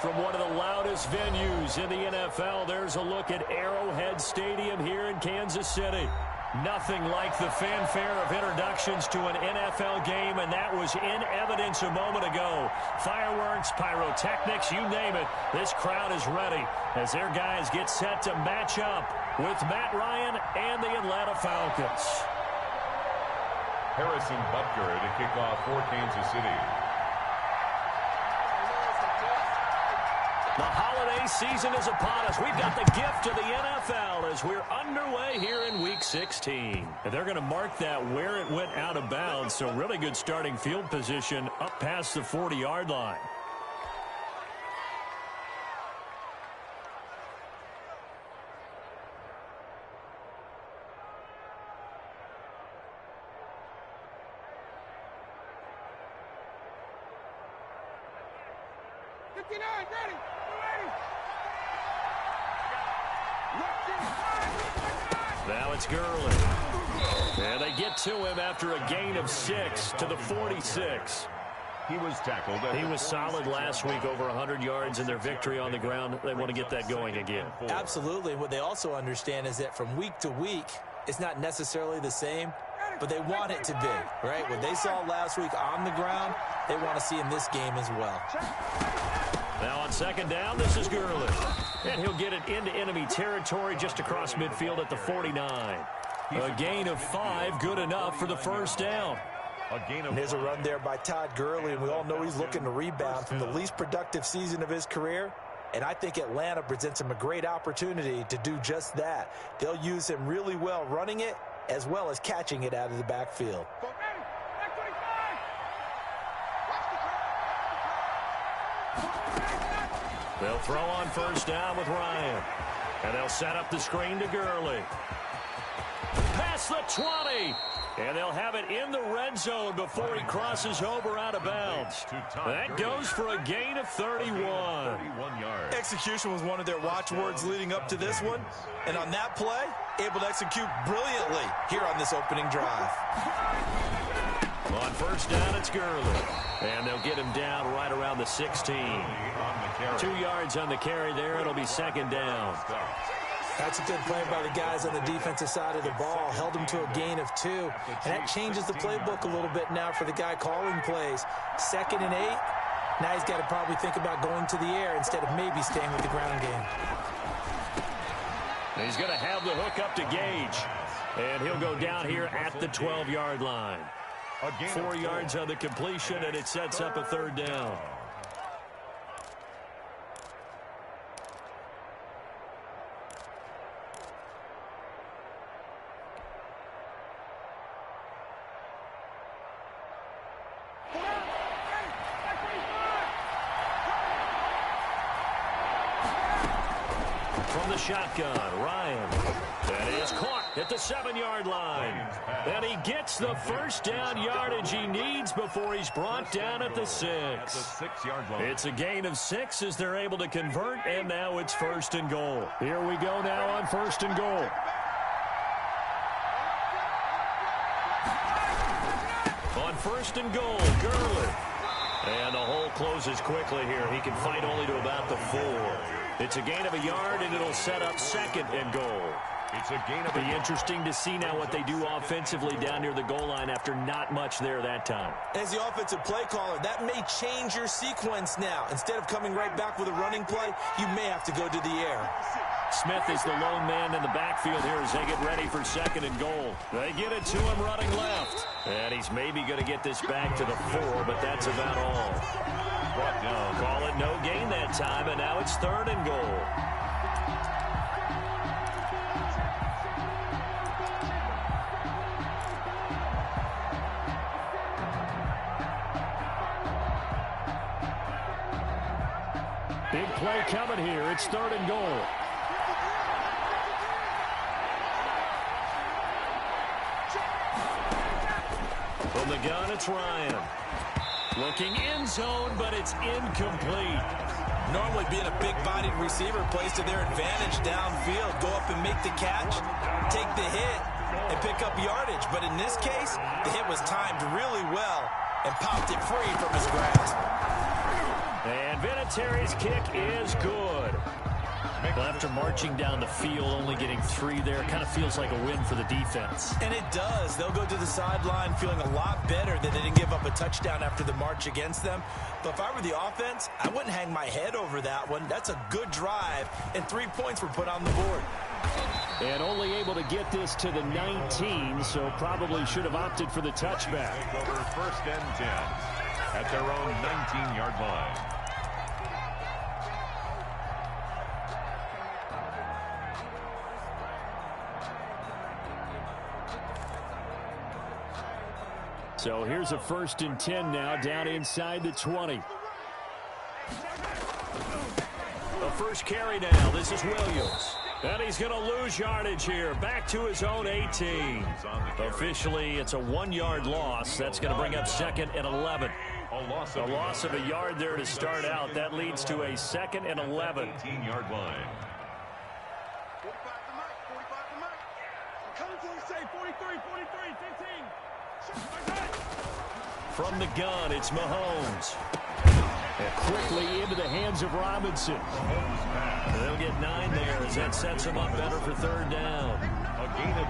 from one of the loudest venues in the NFL. There's a look at Arrowhead Stadium here in Kansas City. Nothing like the fanfare of introductions to an NFL game, and that was in evidence a moment ago. Fireworks, pyrotechnics, you name it. This crowd is ready as their guys get set to match up with Matt Ryan and the Atlanta Falcons. Harrison Butker to kick off for Kansas City. The holiday season is upon us. We've got the gift of the NFL as we're underway here in Week 16. And they're going to mark that where it went out of bounds, so really good starting field position up past the 40-yard line. Now it's Gurley. And they get to him after a gain of 6 to the 46. He was tackled. He was solid last week, over 100 yards in their victory on the ground. They want to get that going again. Absolutely. What they also understand is that from week to week, it's not necessarily the same, but they want it to be, right? What they saw last week on the ground, they want to see in this game as well. Now on second down, this is Gurley. And he'll get it into enemy territory just across midfield at the 49. A gain of 5, good enough for the first down. And there's a run there by Todd Gurley, and we all know he's looking to rebound from the least productive season of his career. And I think Atlanta presents him a great opportunity to do just that. They'll use him really well running it as well as catching it out of the backfield. They'll throw on first down with Ryan. And they'll set up the screen to Gurley. Past the 20. And they'll have it in the red zone before he crosses over out of bounds. That goes for a gain of 31. Execution was one of their watchwords leading up to this one. And on that play, able to execute brilliantly here on this opening drive. On first down, it's Gurley. And they'll get him down right around the 16. 2 yards on the carry there. It'll be second down. That's a good play by the guys on the defensive side of the ball. Held him to a gain of 2. And that changes the playbook a little bit now for the guy calling plays. 2nd and 8. Now he's got to probably think about going to the air instead of maybe staying with the ground game. And he's going to have the hook up to Gage. And he'll go down here at the 12-yard line. 4 yards on the completion, and it sets up a third down. From the shotgun, Ryan. That is caught at the 7-yard line. And he gets the first down yardage he needs before he's brought down at the 6. It's a gain of 6 as they're able to convert, and now it's 1st and goal. Here we go now on 1st and goal. On 1st and goal, Gurley. And the hole closes quickly here. He can fight only to about the 4. It's a gain of a yard, and it'll set up 2nd and goal. It's a gain of It'll be interesting to see now what they do offensively down near the goal line after not much there that time. As the offensive play caller, that may change your sequence now. Instead of coming right back with a running play, you may have to go to the air. Smith is the lone man in the backfield here as they get ready for 2nd and goal. They get it to him running left. And he's maybe going to get this back to the 4, but that's about all. Brought down. Call it no gain that time, and now it's 3rd and goal. Big play coming here. It's 3rd and goal. From the gun, it's Ryan. Looking end zone, but it's incomplete. Normally being a big-bodied receiver plays to their advantage downfield. Go up and make the catch, take the hit, and pick up yardage. But in this case, the hit was timed really well and popped it free from his grasp. And Vinatieri's kick is good. Well, after marching down the field, only getting 3 there, kind of feels like a win for the defense. And it does. They'll go to the sideline feeling a lot better that they didn't give up a touchdown after the march against them. But if I were the offense, I wouldn't hang my head over that one. That's a good drive, and 3 points were put on the board. And only able to get this to the 19, so probably should have opted for the touchback. Over 1st and 10 at their own 19-yard line. So here's a 1st and 10 now, down inside the 20. The first carry now. This is Williams. And he's going to lose yardage here. Back to his own 18. Officially, it's a 1-yard loss. That's going to bring up 2nd and 11. A loss of a yard there to start out. That leads to a 2nd and 11. 18-yard line. 45 to Mike. 45 to Mike. Come to the say 43, 43, 15. From the gun, it's Mahomes. And quickly into the hands of Robinson. They'll get 9 there as that sets them up better for 3rd down.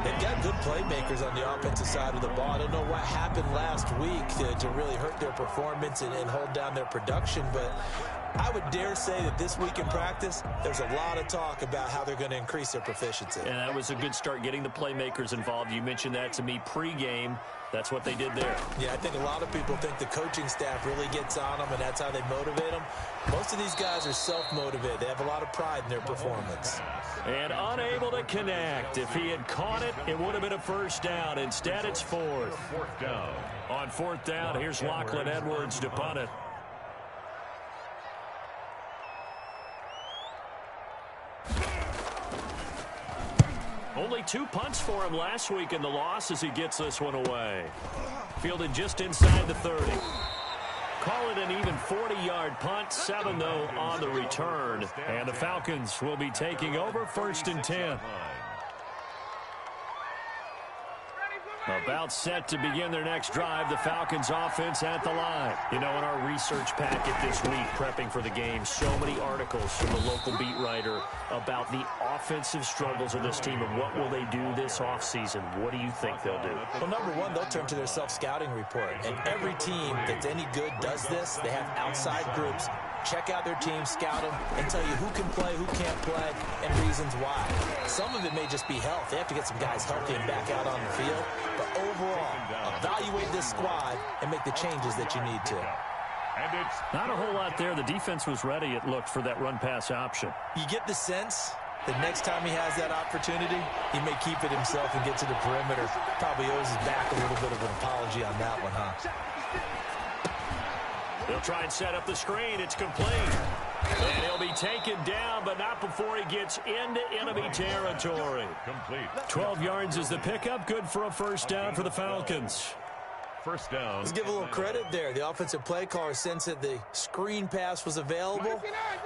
They've got good playmakers on the offensive side of the ball. I don't know what happened last week to really hurt their performance and hold down their production, but I would dare say that this week in practice, there's a lot of talk about how they're going to increase their proficiency. And that was a good start, getting the playmakers involved. You mentioned that to me pregame. That's what they did there. Yeah, I think a lot of people think the coaching staff really gets on them, and that's how they motivate them. Most of these guys are self-motivated. They have a lot of pride in their performance. And unable to connect. If he had caught it, it would have been a 1st down. Instead, it's 4th. 4th down. On 4th down, here's Lachlan Edwards to punt it. Only 2 punts for him last week in the loss as he gets this one away. Fielded just inside the 30. Call it an even 40-yard punt. 7, though, on the return. And the Falcons will be taking over 1st and 10. About set to begin their next drive, the Falcons offense at the line. You know, in our research packet this week, prepping for the game, so many articles from the local beat writer about the offensive struggles of this team and what will they do this offseason. What do you think they'll do? Well, number one, they'll turn to their self-scouting report. And every team that's any good does this. They have outside groups. Check out their team, scout them, and tell you who can play, who can't play, and reasons why. Some of it may just be health. They have to get some guys healthy and back out on the field. But overall, evaluate this squad and make the changes that you need to. And it's not a whole lot there. The defense was ready, it looked, for that run-pass option. You get the sense that next time he has that opportunity, he may keep it himself and get to the perimeter. Probably owes his back a little bit of an apology on that one, huh? They'll try and set up the screen. It's complete. And he'll be taken down, but not before he gets into enemy territory. complete. 12 yards is the pickup. Good for a 1st down for the Falcons. 1st down. Let's give a little credit there. The offensive play caller sensed that the screen pass was available.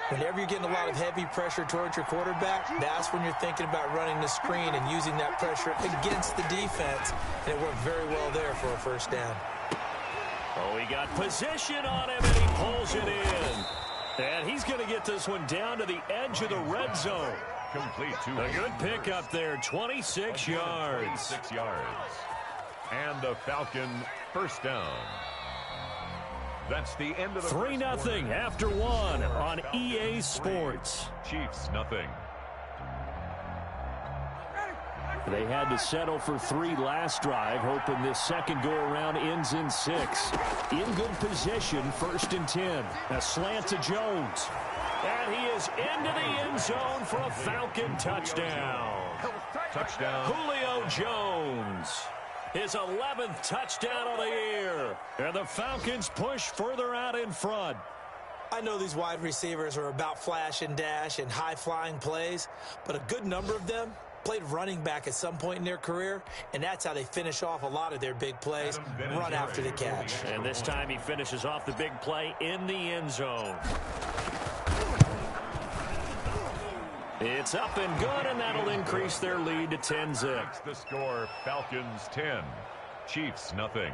Whenever you're getting a lot of heavy pressure towards your quarterback, that's when you're thinking about running the screen and using that pressure against the defense. And it worked very well there for a 1st down. Oh, he got position on him, and he pulls it in. And he's going to get this one down to the edge of the red zone. Complete to A good pickup there, 26 yards. 6 yards. And the Falcon 1st down. That's the end of the 3-0 after 1 on EA Sports. Chiefs nothing. They had to settle for 3 last drive, hoping this second go-around ends in 6. In good position, 1st and 10. A slant to Jones. And he is into the end zone for a Falcon touchdown. Touchdown. Julio Jones. His 11th touchdown of the year. And the Falcons push further out in front. I know these wide receivers are about flash and dash and high-flying plays, but a good number of them played running back at some point in their career, and that's how they finish off a lot of their big plays, run after the catch. And this time he finishes off the big play in the end zone. It's up and good, and that'll increase their lead to 10-zip. That's the score. Falcons 10. Chiefs nothing.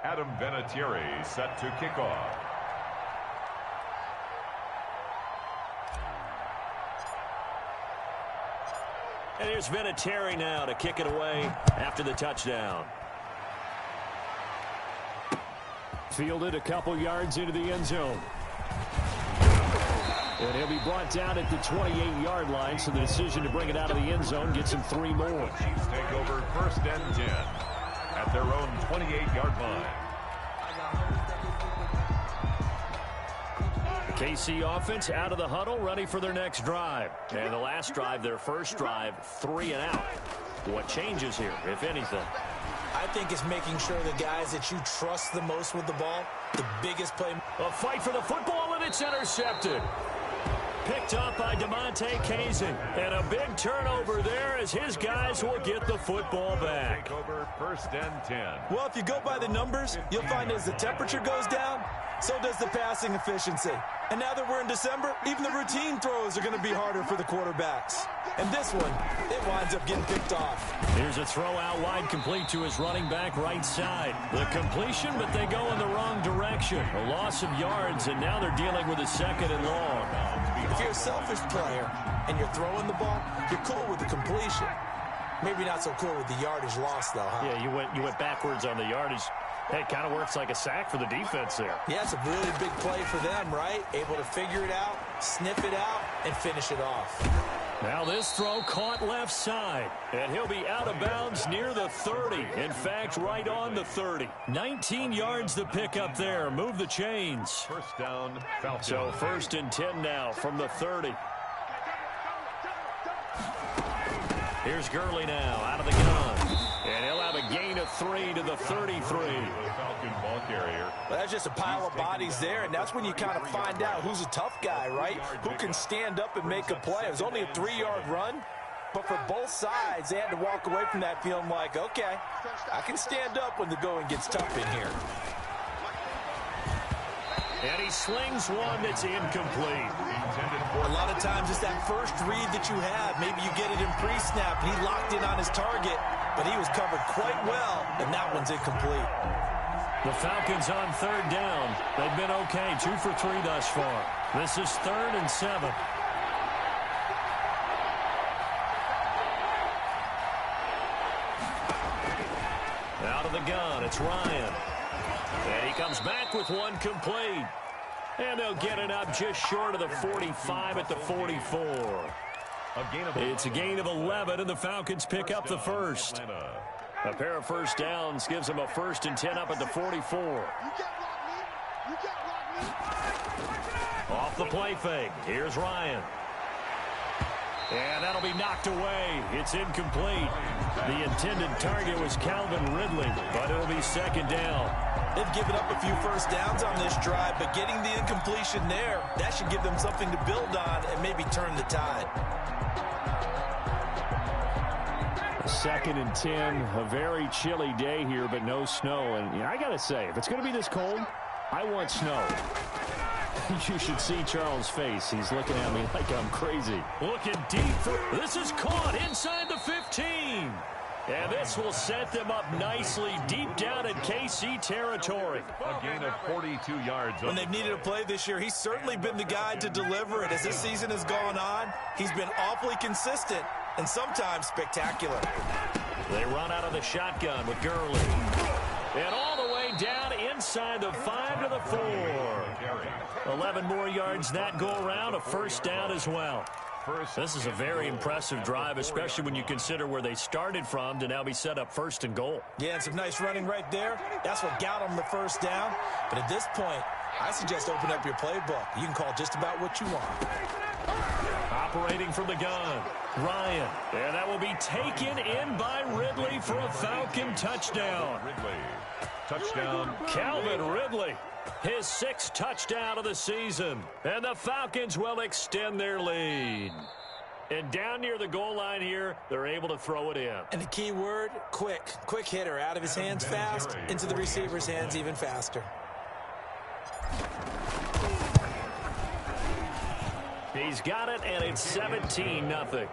Adam Vinatieri set to kick off. And here's Vinatieri now to kick it away after the touchdown. Fielded a couple yards into the end zone. And he'll be brought down at the 28-yard line, so the decision to bring it out of the end zone gets him 3 more. Chiefs take over 1st and 10 at their own 28-yard line. The KC offense out of the huddle, ready for their next drive. And the last drive, their first drive, 3 and out. What changes here, if anything? I think it's making sure the guys that you trust the most with the ball, the biggest play. A fight for the football, and it's intercepted. Picked up by DeMonte Kazin. And a big turnover there as his guys will get the football back. Take over 1st and 10. Well, if you go by the numbers, you'll find as the temperature goes down, so does the passing efficiency. And now that we're in December, even the routine throws are going to be harder for the quarterbacks. And this one, it winds up getting picked off. Here's a throw out wide, complete to his running back right side. The completion, but they go in the wrong direction. A loss of yards, and now they're dealing with a 2nd and long. If you're a selfish player and you're throwing the ball, you're cool with the completion. Maybe not so cool with the yardage loss, though, huh? Yeah, you went backwards on the yardage. Hey, it kind of works like a sack for the defense there. Yeah, it's a really big play for them, right? Able to figure it out, sniff it out, and finish it off. Now this throw caught left side, and he'll be out of bounds near the 30. In fact, right on the 30. 19 yards to pick up there. Move the chains. 1st down, Falcons. So 1st and 10 now from the 30. Here's Gurley now out of the gun. And he'll have a gain of 3 to the 33. Falcon ball carrier. Well, that's just a pile of bodies there, and that's when you kind of find out who's a tough guy, right? Who can stand up and make a play. It was only a 3-yard run, but for both sides, they had to walk away from that feeling like, okay, I can stand up when the going gets tough in here. And he slings one that's incomplete. A lot of times it's that first read that you have. Maybe you get it in pre-snap, and he locked in on his target, but he was covered quite well, and that one's incomplete. The Falcons on 3rd down. They've been okay, 2 for 3 thus far. This is 3rd and 7. Out of the gun, it's Ryan. And he comes back with one complete. And they'll get it up just short of the 45 at the 44. It's a gain of 11, and the Falcons pick up the first. A pair of first downs gives them a 1st and 10 up at the 44. Off the play fake. Here's Ryan. And that'll be knocked away. It's incomplete. The intended target was Calvin Ridley, but it'll be 2nd down. They've given up a few first downs on this drive, but getting the incompletion there, that should give them something to build on and maybe turn the tide. 2nd and 10, a very chilly day here, but no snow. And I got to say, if it's going to be this cold, I want snow. You should see Charles' face. He's looking at me like I'm crazy. Looking deep. This is caught inside the 15. And this will set them up nicely deep down in KC territory. A gain of 42 yards. When they've needed a play this year, he's certainly been the guy to deliver it. As this season has gone on, he's been awfully consistent and sometimes spectacular. They run out of the shotgun with Gurley. And all the way down inside the 5 to the 4. 11 more yards that go around, a first down as well. This is a very impressive drive, especially when you consider where they started from to now be set up 1st and goal. Yeah, and some nice running right there. That's what got them the first down. But at this point, I suggest open up your playbook. You can call just about what you want. Operating from the gun, Ryan. And that will be taken in by Ridley for a Falcon touchdown. Ridley. Touchdown. Calvin Ridley. His 6th touchdown of the season. And the Falcons will extend their lead. And down near the goal line here, they're able to throw it in. And the key word, quick. Quick hitter. Out of his hands fast, into the receiver's hands even faster. He's got it, and it's 17-0.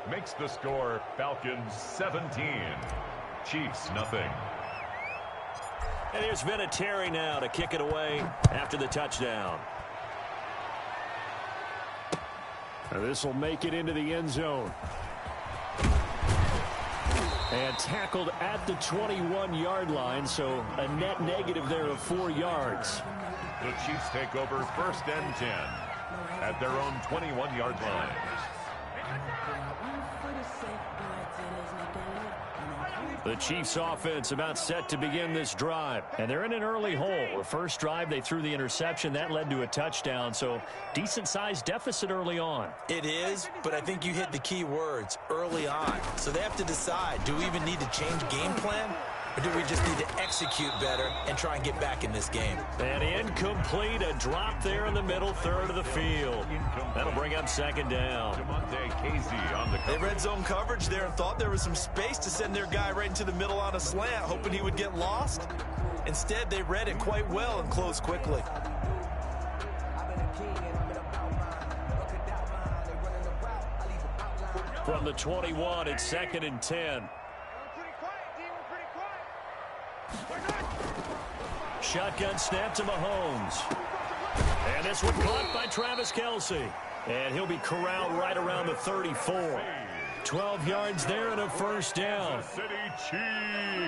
Makes the score Falcons 17. Chiefs nothing. And here's Vinatieri now to kick it away after the touchdown. This will make it into the end zone. And tackled at the 21-yard line, so a net negative there of 4 yards. The Chiefs take over 1st and 10 at their own 21-yard line. The Chiefs offense about set to begin this drive. And they're in an early hole. The first drive, they threw the interception. That led to a touchdown. So decent-sized deficit early on. It is, but I think you hit the key words, early on. So they have to decide, do we even need to change game plan? Or do we just need to execute better and try and get back in this game? And incomplete, a drop there in the middle third of the field. That'll bring up 2nd down. They red zone coverage there and thought there was some space to send their guy right into the middle on a slant, hoping he would get lost. Instead, they read it quite well and closed quickly. From the 21, it's 2nd and 10. Shotgun snap to Mahomes. And this one caught by Travis Kelce. And he'll be corralled right around the 34. 12 yards there and a 1st down.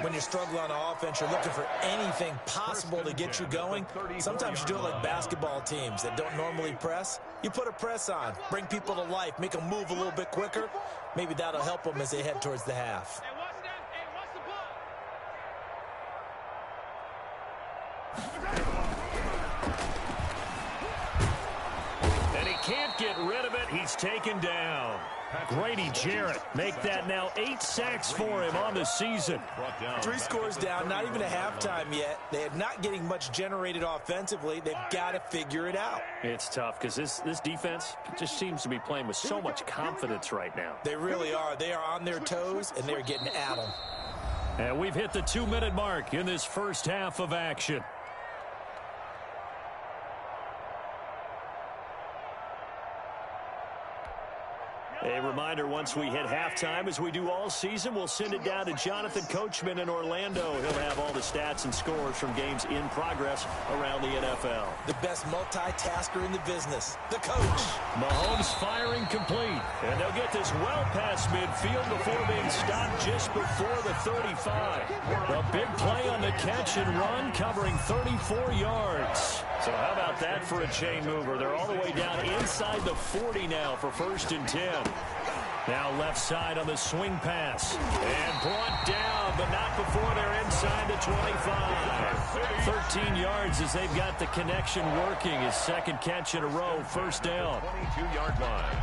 When you struggle on offense, you're looking for anything possible to get you going. Sometimes you do it like basketball teams that don't normally press. You put a press on, bring people to life, make them move a little bit quicker. Maybe that'll help them as they head towards the half. And he can't get rid of it. He's taken down. Grady Jarrett make that now 8 sacks for him on the season. 3 scores down, not even a halftime yet. They are not getting much generated offensively. They've got to figure it out. It's tough because this defense just seems to be playing with so much confidence right now. They really are. They are on their toes, and they're getting at them. And we've hit the 2-minute mark in this first half of action. A reminder, once we hit halftime, as we do all season, we'll send it down to Jonathan Coachman in Orlando. He'll have all the stats and scores from games in progress around the NFL. The best multitasker in the business, the coach. Mahomes firing complete. And they'll get this well past midfield before being stopped just before the 35. A big play on the catch and run, covering 34 yards. So how about that for a chain mover? They're all the way down inside the 40 now for 1st and 10. Now left side on the swing pass. And brought down, but not before they're inside the 25. 13 yards as they've got the connection working. His 2nd catch in a row, 1st down. 22-yard line.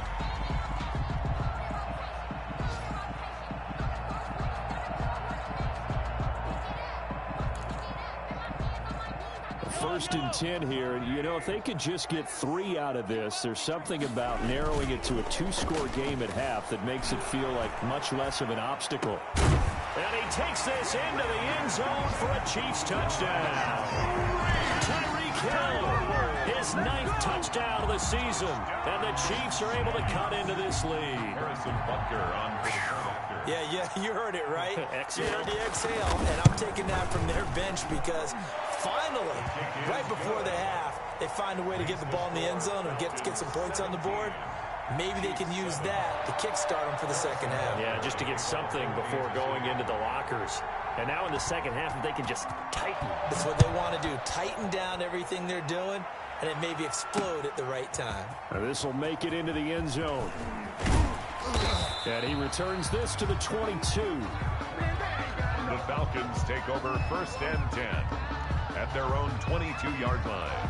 1st and 10 here. And, you know, if they could just get 3 out of this, there's something about narrowing it to a 2-score game at half that makes it feel like much less of an obstacle. And he takes this into the end zone for a Chiefs touchdown. Tyreek Hill, his 9th touchdown of the season. And the Chiefs are able to cut into this lead. Harrison Butker on. Yeah, you heard it right. Exhale. You heard the exhale, and I'm taking that from their bench because finally, right before the half, they find a way to get the ball in the end zone and get some points on the board. Maybe they can use that to kickstart them for the 2nd half. Yeah, just to get something before going into the lockers. And now in the 2nd half, if they can just tighten. That's what they want to do, tighten down everything they're doing, and then maybe explode at the right time. This will make it into the end zone. And he returns this to the 22. The Falcons take over 1st and 10 at their own 22-yard line.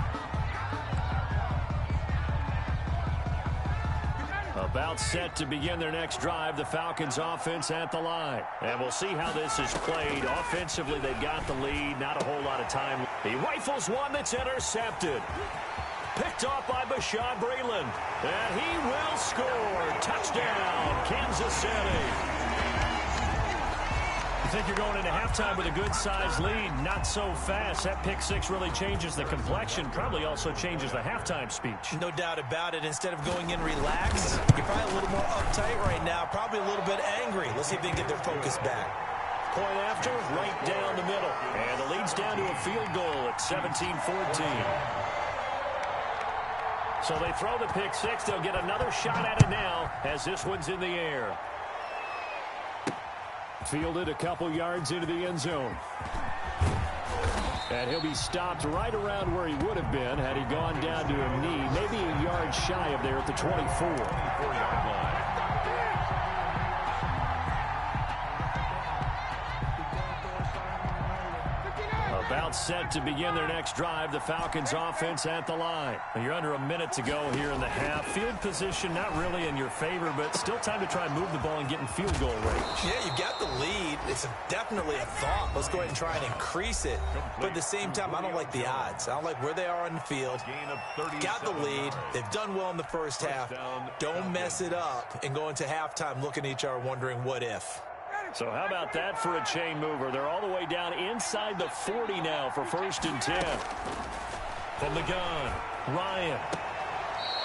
About set to begin their next drive, the Falcons offense at the line. And we'll see how this is played. Offensively, they've got the lead, not a whole lot of time. He rifles one that's intercepted. Picked off by Bashaud Breeland. And he will score. Touchdown, Kansas City. You think you're going into halftime with a good-sized lead, not so fast. That pick 6 really changes the complexion, probably also changes the halftime speech. No doubt about it. Instead of going in relaxed, you're probably a little more uptight right now, probably a little bit angry. Let's see if they can get their focus back. point after, right down the middle. And the lead's down to a field goal at 17-14. So they throw the pick six. They'll get another shot at it now as this one's in the air. Fielded a couple yards into the end zone. And he'll be stopped right around where he would have been had he gone down to a knee, maybe a yard shy of there at the 24. 4-yard line. About set to begin their next drive. The Falcons offense at the line. You're under a minute to go here in the half. Field position not really in your favor, but still time to try and move the ball and get in field goal range. Yeah, you got the lead. It's definitely a thought. Let's go ahead and try and increase it. But at the same time, I don't like the odds. I don't like where they are on the field. Got the lead. They've done well in the first half. Don't mess it up and go into halftime looking at each other wondering what if. So how about that for a chain mover? They're all the way down inside the 40 now for 1st and 10. From the gun, Ryan.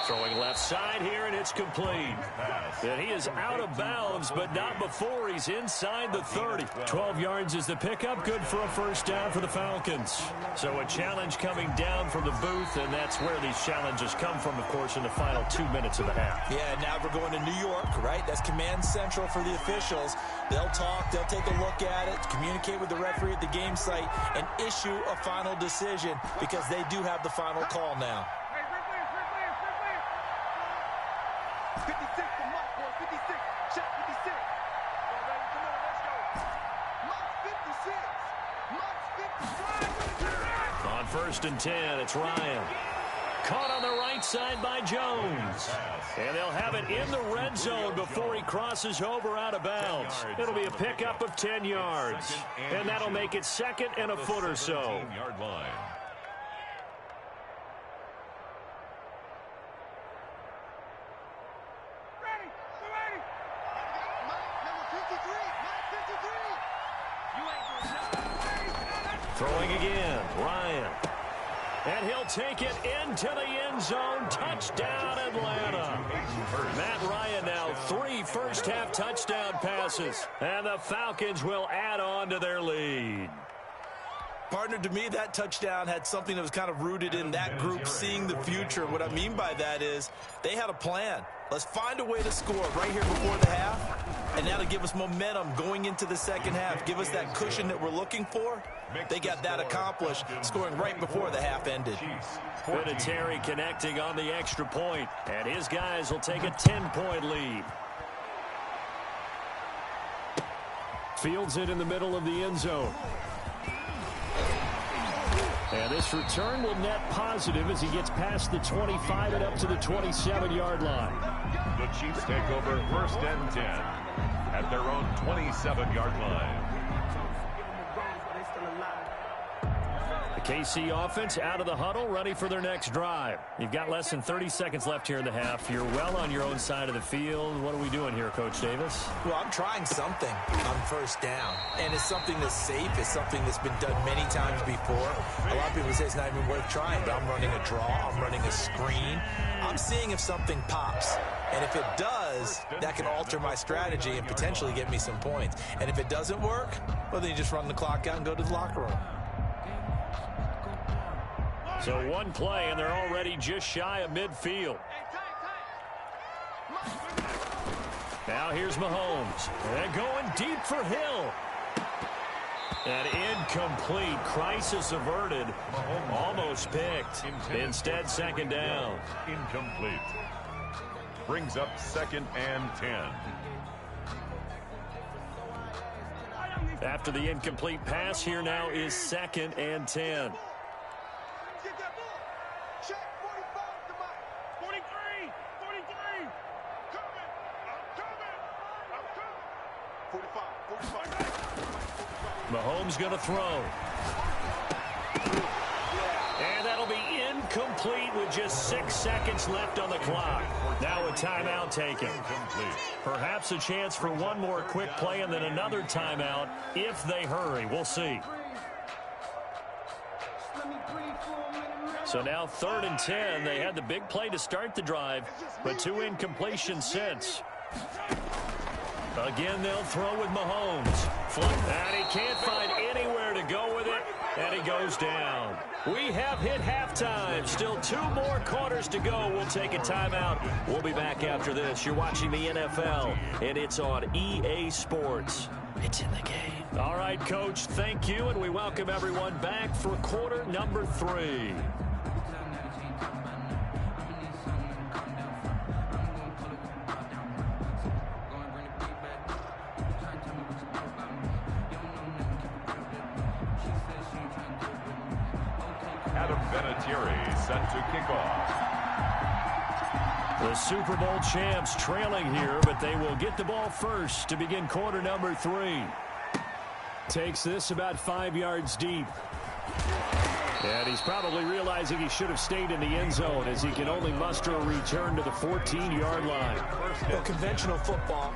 Throwing left side here, and it's complete. And he is out of bounds, but not before he's inside the 30. 12 yards is the pickup. Good for a first down for the Falcons. So a challenge coming down from the booth, and that's where these challenges come from, of course, in the final 2 minutes of the half. Yeah, now we're going to New York, right? That's command central for the officials. They'll talk, they'll take a look at it, communicate with the referee at the game site, and issue a final decision because they do have the final call now. 56 for Mike, boy. 56. Check 56. All right, come on, let's go. Mike's 56. Mike's 55. On 1st and 10, it's Ryan. Caught on the right side by Jones. And they'll have it in the red zone before he crosses over out of bounds. It'll be a pickup of 10 yards. And that'll make it 2nd and a foot or so. 17-yard line. Throwing again, Ryan. And he'll take it into the end zone. Touchdown, Atlanta. Matt Ryan now 3 first-half touchdown passes. And the Falcons will add on to their lead. Partner, to me, that touchdown had something that was kind of rooted in that group seeing the future. What I mean by that is they had a plan. Let's find a way to score right here before the half, and that'll give us momentum going into the second half. Give us that cushion that we're looking for. They got that accomplished, scoring right before the half ended. Terry connecting on the extra point, and his guys will take a 10-point lead. Fields it in the middle of the end zone. And this return will net positive as he gets past the 25 and up to the 27-yard line. The Chiefs take over 1st and 10 at their own 27-yard line. The KC offense out of the huddle, ready for their next drive. You've got less than 30 seconds left here in the half. You're well on your own side of the field. What are we doing here, Coach Davis? Well, I'm trying something on 1st down, and it's something that's safe. It's something that's been done many times before. A lot of people say it's not even worth trying, but I'm running a draw. I'm running a screen. I'm seeing if something pops. And if it does, that can alter my strategy and potentially get me some points. And if it doesn't work, well, then you just run the clock out and go to the locker room. So one play, and they're already just shy of midfield. Now here's Mahomes. And going deep for Hill. And incomplete. Crisis averted. Almost picked. Instead, 2nd down. Incomplete. Brings up 2nd and 10. After the incomplete pass, here now is 2nd and 10. Get that ball. Check 45 to Mike. 43. 43. Coming. I'm coming. 45. Mahomes going to throw. And that'll be incomplete with just 6 seconds left on the clock. Now a timeout taken. Perhaps a chance for one more quick play and then another timeout if they hurry. We'll see. So now 3rd and 10. They had the big play to start the drive, but 2 incompletions since. Again, they'll throw with Mahomes. And he can't find anywhere to go with it, and he goes down. We have hit halftime. Still 2 more quarters to go. We'll take a timeout. We'll be back after this. You're watching the NFL, and it's on EA Sports. It's in the game. All right, Coach, thank you, and we welcome everyone back for quarter number 3. Set to kick off. The Super Bowl champs trailing here, but they will get the ball first to begin quarter number 3. Takes this about 5 yards deep. And he's probably realizing he should have stayed in the end zone as he can only muster a return to the 14-yard line. Well, conventional football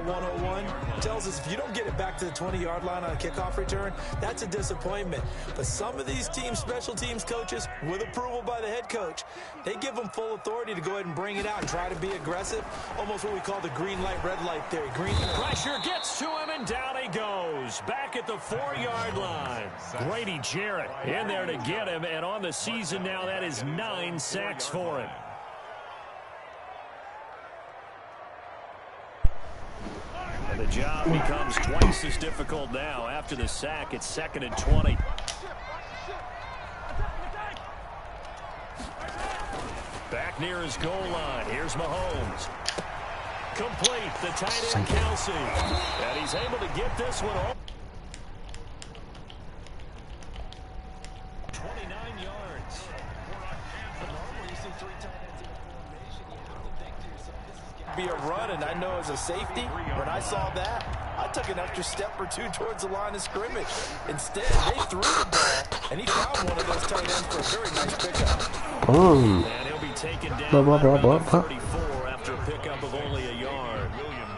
101, tells us if you don't get it back to the 20-yard line on a kickoff return, that's a disappointment. But some of these teams, special teams coaches, with approval by the head coach, they give them full authority to go ahead and bring it out and try to be aggressive, almost what we call the green light, red light theory. Pressure gets to him, and down he goes. Back at the 4-yard line. Grady Jarrett in there to get him, and on the season now, that is 9 sacks for him. And the job becomes twice as difficult now. After the sack, it's 2nd and 20. Back near his goal line. Here's Mahomes. Complete. The tight end, Kelsey. And he's able to get this one off. 29 yards. When you see 3 tight ends in a formation, you have to think to yourself, this is going to be a run, and I know as a safety, when I saw that, I took an extra step or 2 towards the line of scrimmage. Instead, they threw the ball, and he found one of those tight ends for a very nice pickup. And he'll be taken down around 34 after a pickup of only a yard.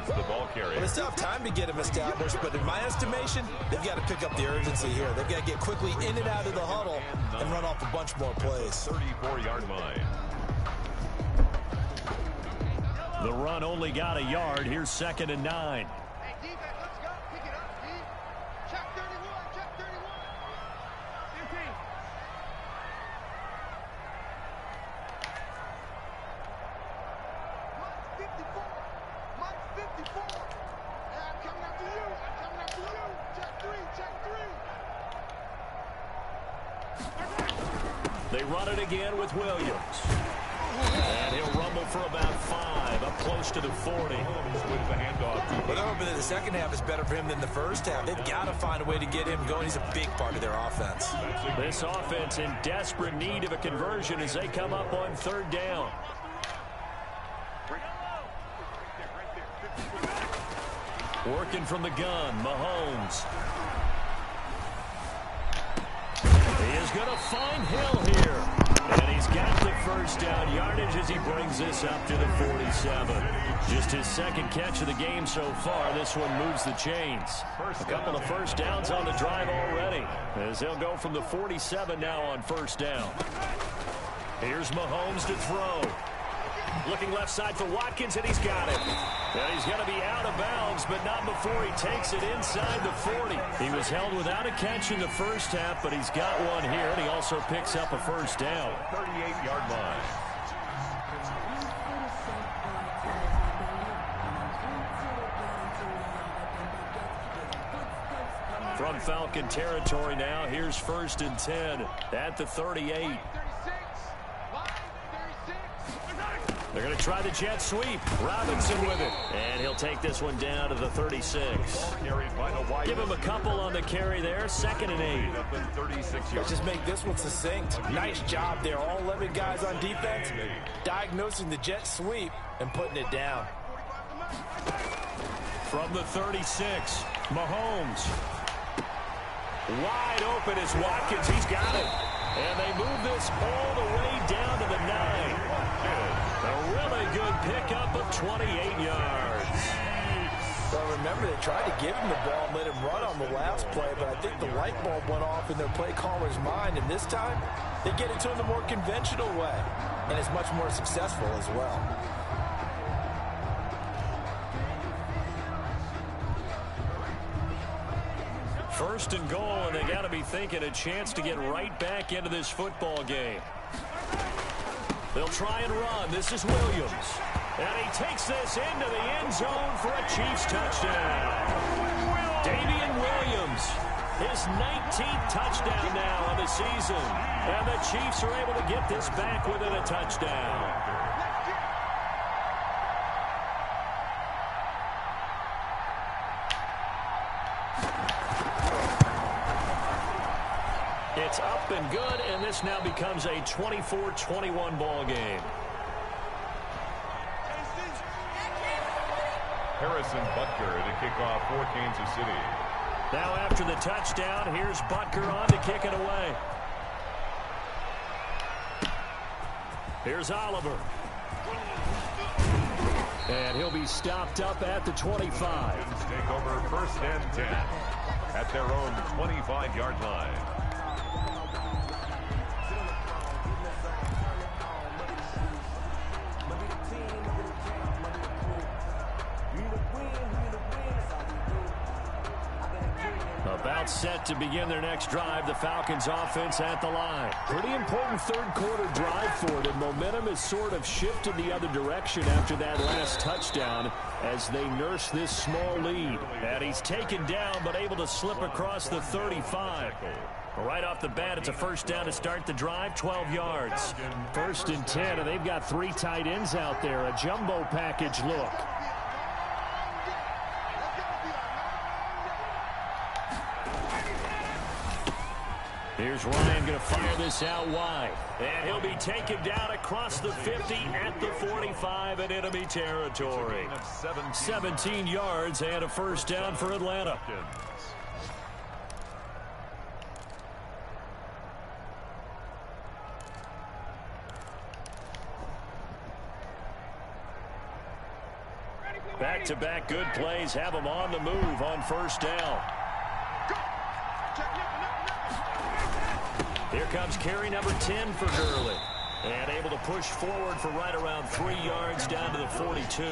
The ball carrier. Well, they still have time to get him established, but in my estimation, they've got to pick up the urgency here. They've got to get quickly in and out of the huddle and run off a bunch more plays. 34-yard line. The run only got a yard. Here's 2nd and 9. Hey, defense, let's go. Pick it up, D. Check 31, check 31. 15. Mike 54. Hey, I'm coming after you. Check 3, check 3. They run it again with Williams. And he'll rumble for about 5, up close to the 40. With the handoff. But they're hoping that the second half is better for him than the first half. They've got to find a way to get him going. He's a big part of their offense. This offense in desperate need of a conversion as they come up on 3rd down. Working from the gun, Mahomes. He is going to find Hill here. And he's got the first down yardage as he brings this up to the 47. Just his 2nd catch of the game so far. This one moves the chains. A couple of first downs on the drive already, as they'll go from the 47 now on 1st down. Here's Mahomes to throw. Looking left side for Watkins, and he's got it. And he's going to be out of bounds, but not before he takes it inside the 40. He was held without a catch in the first half, but he's got one here, and he also picks up a first down. 38-yard line. From Falcon territory now, here's 1st and 10 at the 38. They're going to try the jet sweep. Robinson with it. And he'll take this one down to the 36. Give him a couple on the carry there. 2nd and 8. Let's just make this one succinct. Nice job there. All 11 guys on defense diagnosing the jet sweep and putting it down. From the 36, Mahomes. Wide open is Watkins. He's got it. And they move this all the way down to the 9. A really good pickup of 28 yards. Well, remember, they tried to give him the ball and let him run on the last play, but I think the light bulb went off in their play caller's mind, and this time they get it to him the more conventional way, and it's much more successful as well. first and goal, and they got to be thinking a chance to get right back into this football game. They'll try and run. This is Williams. And he takes this into the end zone for a Chiefs touchdown. Damian Williams, his 19th touchdown now of the season. And the Chiefs are able to get this back within a touchdown. It's up and good, and this now becomes a 24-21 ball game. Harrison Butker to kick off for Kansas City. Now after the touchdown, here's Butker on to kick it away. Here's Oliver. And he'll be stopped up at the 25. Take over first and 10 at their own 25-yard line. About set to begin their next drive, the Falcons offense at the line. Pretty important third quarter drive for them. Momentum has sort of shifted the other direction after that last touchdown as they nurse this small lead. And he's taken down but able to slip across the 35. Right off the bat, it's a first down to start the drive, 12 yards. First and 10, and they've got 3 tight ends out there. A jumbo package look. Here's Ryan going to fire this out wide. And he'll be taken down across the 50 at the 45 in enemy territory. 17 yards and a first down for Atlanta. Back-to-back good plays have them on the move on first down. Here comes carry number 10 for Gurley. And able to push forward for right around 3 yards down to the 42.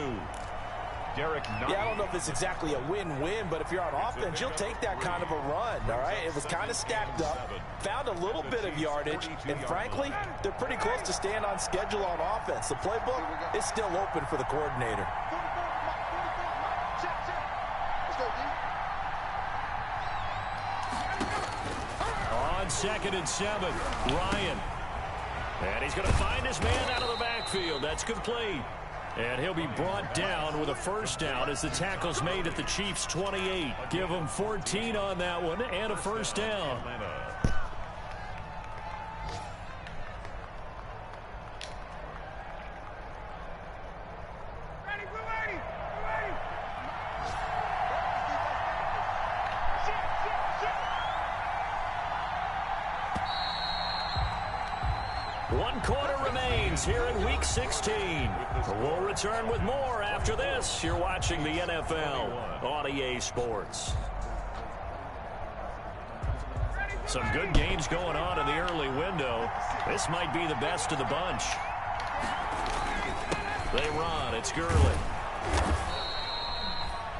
Yeah, I don't know if it's exactly a win-win, but if you're on offense, you'll take that kind of a run, all right? It was kind of stacked up, found a little bit of yardage, and frankly, they're pretty close to staying on schedule on offense. The playbook is still open for the coordinator. On 2nd and 7, Ryan. And he's going to find his man out of the backfield. That's complete. And he'll be brought down with a first down as the tackle's made at the Chiefs' 28. Give them 14 on that one and a first down. One quarter remains here in Week 16. We'll return with more after this. You're watching the NFL on EA Sports. Some good games going on in the early window. This might be the best of the bunch. They run. It's Gurley.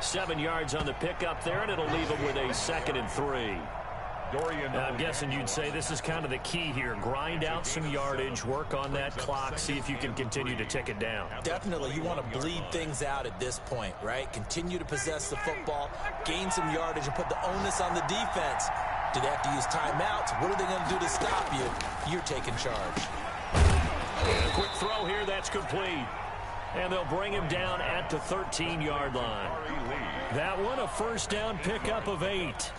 7 yards on the pickup there, and it'll leave them with a 2nd and 3. I'm guessing you'd say this is kind of the key here. Grind out some yardage, work on that clock, see if you can continue to tick it down. Definitely. You want to bleed things out at this point, right? Continue to possess the football, gain some yardage, and put the onus on the defense. Do they have to use timeouts? What are they going to do to stop you? You're taking charge. And a quick throw here, that's complete. And they'll bring him down at the 13-yard line. That one, a first down pickup of 8.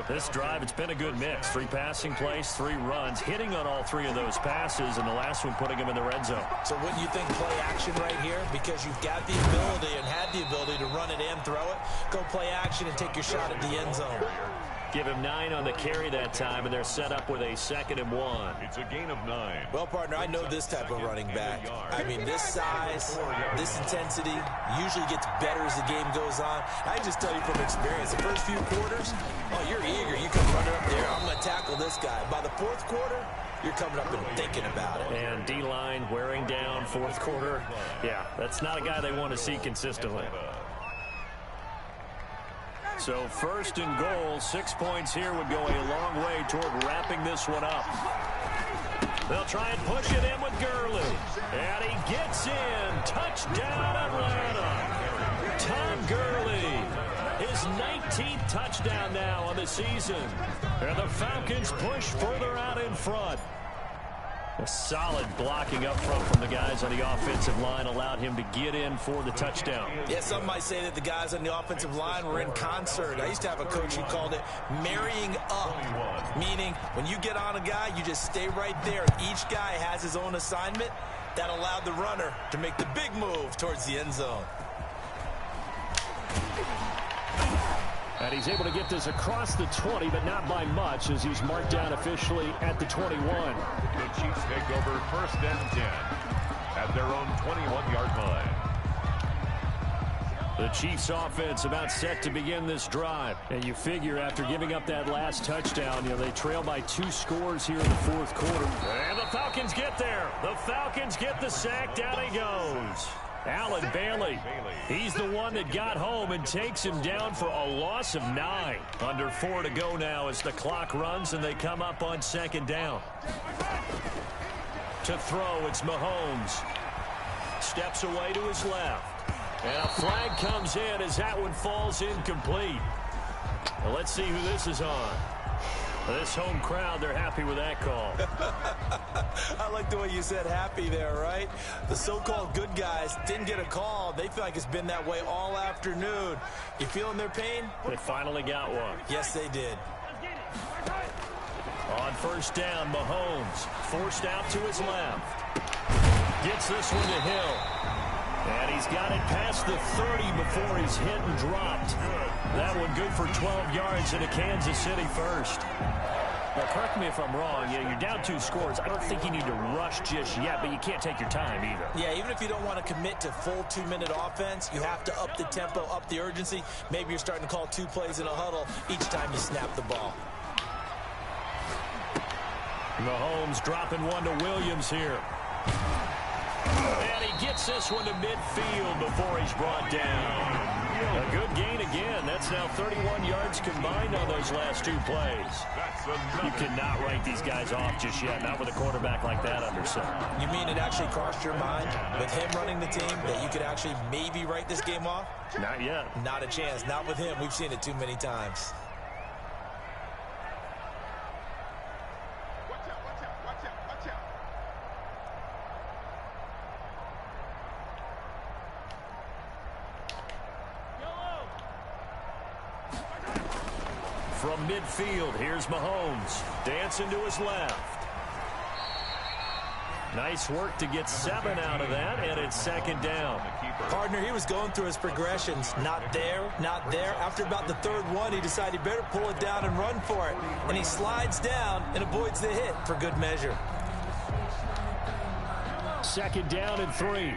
This drive, it's been a good mix. 3 passing plays, 3 runs, hitting on all 3 of those passes, and the last one putting him in the red zone. So wouldn't you think play action right here? Because you've got the ability and had the ability to run it and throw it. Go play action and take your shot at the end zone. Give him 9 on the carry that time, and they're set up with a 2nd and 1. It's a gain of 9. Well, partner, I know this type of running back. I mean, this size, this intensity usually gets better as the game goes on. I just tell you from experience, the first few quarters, oh, you're eager. You come running up there. I'm going to tackle this guy. By the 4th quarter, you're coming up and thinking about it. And D-line wearing down 4th quarter. Yeah, that's not a guy they want to see consistently. So first and goal, 6 points here would go a long way toward wrapping this one up. They'll try and push it in with Gurley. And he gets in. Touchdown, Atlanta. Tom Gurley. His 19th touchdown now on the season. And the Falcons push further out in front. A solid blocking up front from the guys on the offensive line allowed him to get in for the touchdown. Yeah, some might say that the guys on the offensive line were in concert. I used to have a coach who called it marrying up, meaning when you get on a guy, you just stay right there. Each guy has his own assignment. That allowed the runner to make the big move towards the end zone. And he's able to get this across the 20, but not by much, as he's marked down officially at the 21. The Chiefs take over 1st and 10 at their own 21-yard line. The Chiefs offense about set to begin this drive. And you figure after giving up that last touchdown, they trail by 2 scores here in the 4th quarter. And the Falcons get there. The Falcons get the sack. Down he goes. Allen Bailey, he's the one that got home and takes him down for a loss of 9. Under 4 to go now as the clock runs and they come up on 2nd down. To throw, it's Mahomes. Steps away to his left. And a flag comes in as that one falls incomplete. Well, let's see who this is on. This home crowd, they're happy with that call. I like the way you said happy there, right? The so-called good guys didn't get a call. They feel like it's been that way all afternoon. You feeling their pain? They finally got one. Yes, they did. On 1st down, Mahomes forced out to his left. Gets this one to Hill. And he's got it past the 30 before he's hit and dropped. That one good for 12 yards into Kansas City first. Now, correct me if I'm wrong. You're down 2 scores. I don't think you need to rush just yet, but you can't take your time either. Yeah, even if you don't want to commit to full 2-minute offense, you have to up the tempo, up the urgency. Maybe you're starting to call 2 plays in a huddle each time you snap the ball. Mahomes dropping one to Williams here. And he gets this one to midfield before he's brought down. A good gain again. That's now 31 yards combined on those last 2 plays. You cannot write these guys off just yet, not with a quarterback like that under center. You mean it actually crossed your mind with him running the team that you could actually maybe write this game off? Not yet. Not a chance. Not with him. We've seen it too many times. From midfield, here's Mahomes. Dancing to his left. Nice work to get 7 out of that, and it's 2nd down. Partner, he was going through his progressions. Not there, not there. After about the 3rd one, he decided he better pull it down and run for it. And he slides down and avoids the hit for good measure. 2nd down and 3.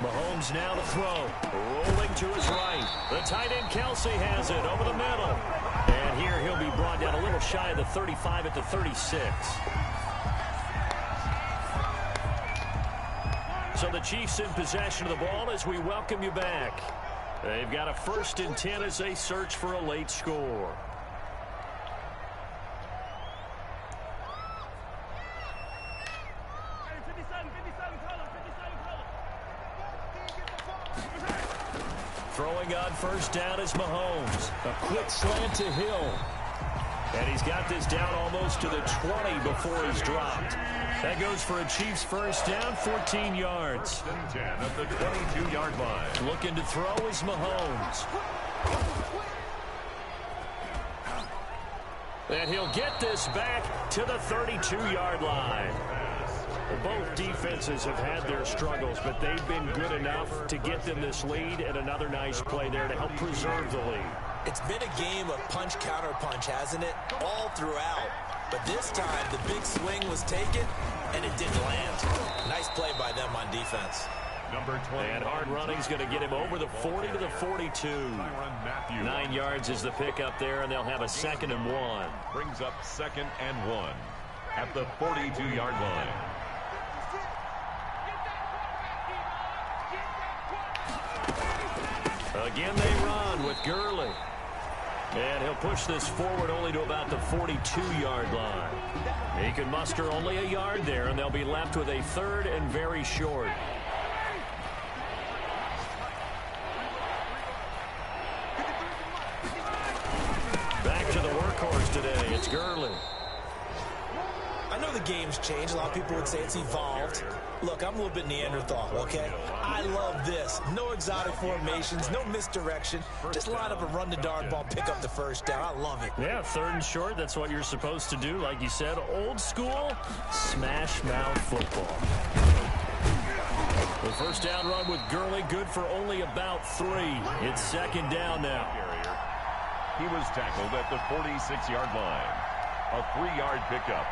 Mahomes now to throw. Rolling to his right. The tight end Kelsey has it over the middle. And here he'll be brought down a little shy of the 35 at the 36. So the Chiefs in possession of the ball as we welcome you back. They've got a 1st and 10 as they search for a late score. Throwing on 1st down is Mahomes. A quick slant to Hill. And he's got this down almost to the 20 before he's dropped. That goes for a Chiefs 1st down, 14 yards. 10 at the 22-yard line. Looking to throw is Mahomes. And he'll get this back to the 32-yard line. Both defenses have had their struggles, but they've been good enough to get them this lead, and another nice play there to help preserve the lead. It's been a game of punch-counter-punch, hasn't it? All throughout. But this time, the big swing was taken, and it didn't land. Nice play by them on defense. Number 20. And hard running's going to get him over the 40 to the 42. 9 yards is the pickup there, and they'll have a 2nd and 1. Brings up 2nd and 1 at the 42-yard line. Again they run with Gurley. And he'll push this forward only to about the 42-yard line. He can muster only a yard there, and they'll be left with a 3rd and very short. Back to the workhorse today. It's Gurley. I know the game's changed. A lot of people would say it's evolved. Look, I'm a little bit Neanderthal, okay? I love this. No exotic formations, no misdirection. Just line up and run the darn ball, pick up the first down. I love it. Yeah, 3rd and short. That's what you're supposed to do. Like you said, old school, smash mouth football. The first down run with Gurley, good for only about 3. It's 2nd down now. He was tackled at the 46-yard line. A 3-yard pickup.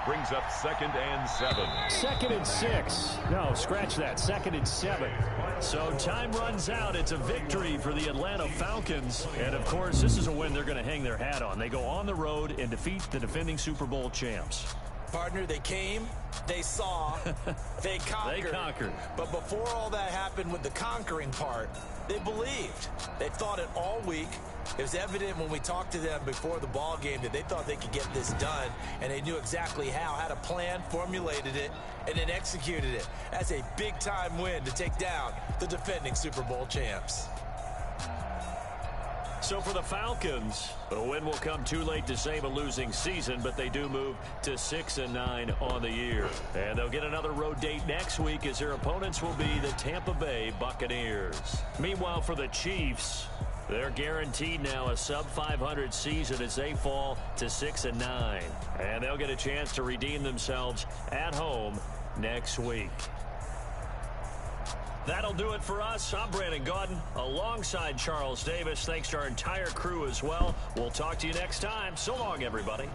Brings up 2nd and 7. 2nd and 6. No, scratch that. 2nd and 7. So time runs out. It's a victory for the Atlanta Falcons. And, of course, this is a win they're going to hang their hat on. They go on the road and defeat the defending Super Bowl champs. Partner, they came, they saw, they conquered. They conquered. But before all that happened with the conquering part, they believed. They thought it all week. It was evident when we talked to them before the ball game that they thought they could get this done, and they knew exactly how, had a plan, formulated it, and then executed it. That's a big-time win to take down the defending Super Bowl champs. So for the Falcons, the win will come too late to save a losing season, but they do move to 6-9 on the year. And they'll get another road date next week as their opponents will be the Tampa Bay Buccaneers. Meanwhile, for the Chiefs, they're guaranteed now a sub-500 season as they fall to 6-9. And they'll get a chance to redeem themselves at home next week. That'll do it for us. I'm Brandon Gaudin alongside Charles Davis. Thanks to our entire crew as well. We'll talk to you next time. So long, everybody.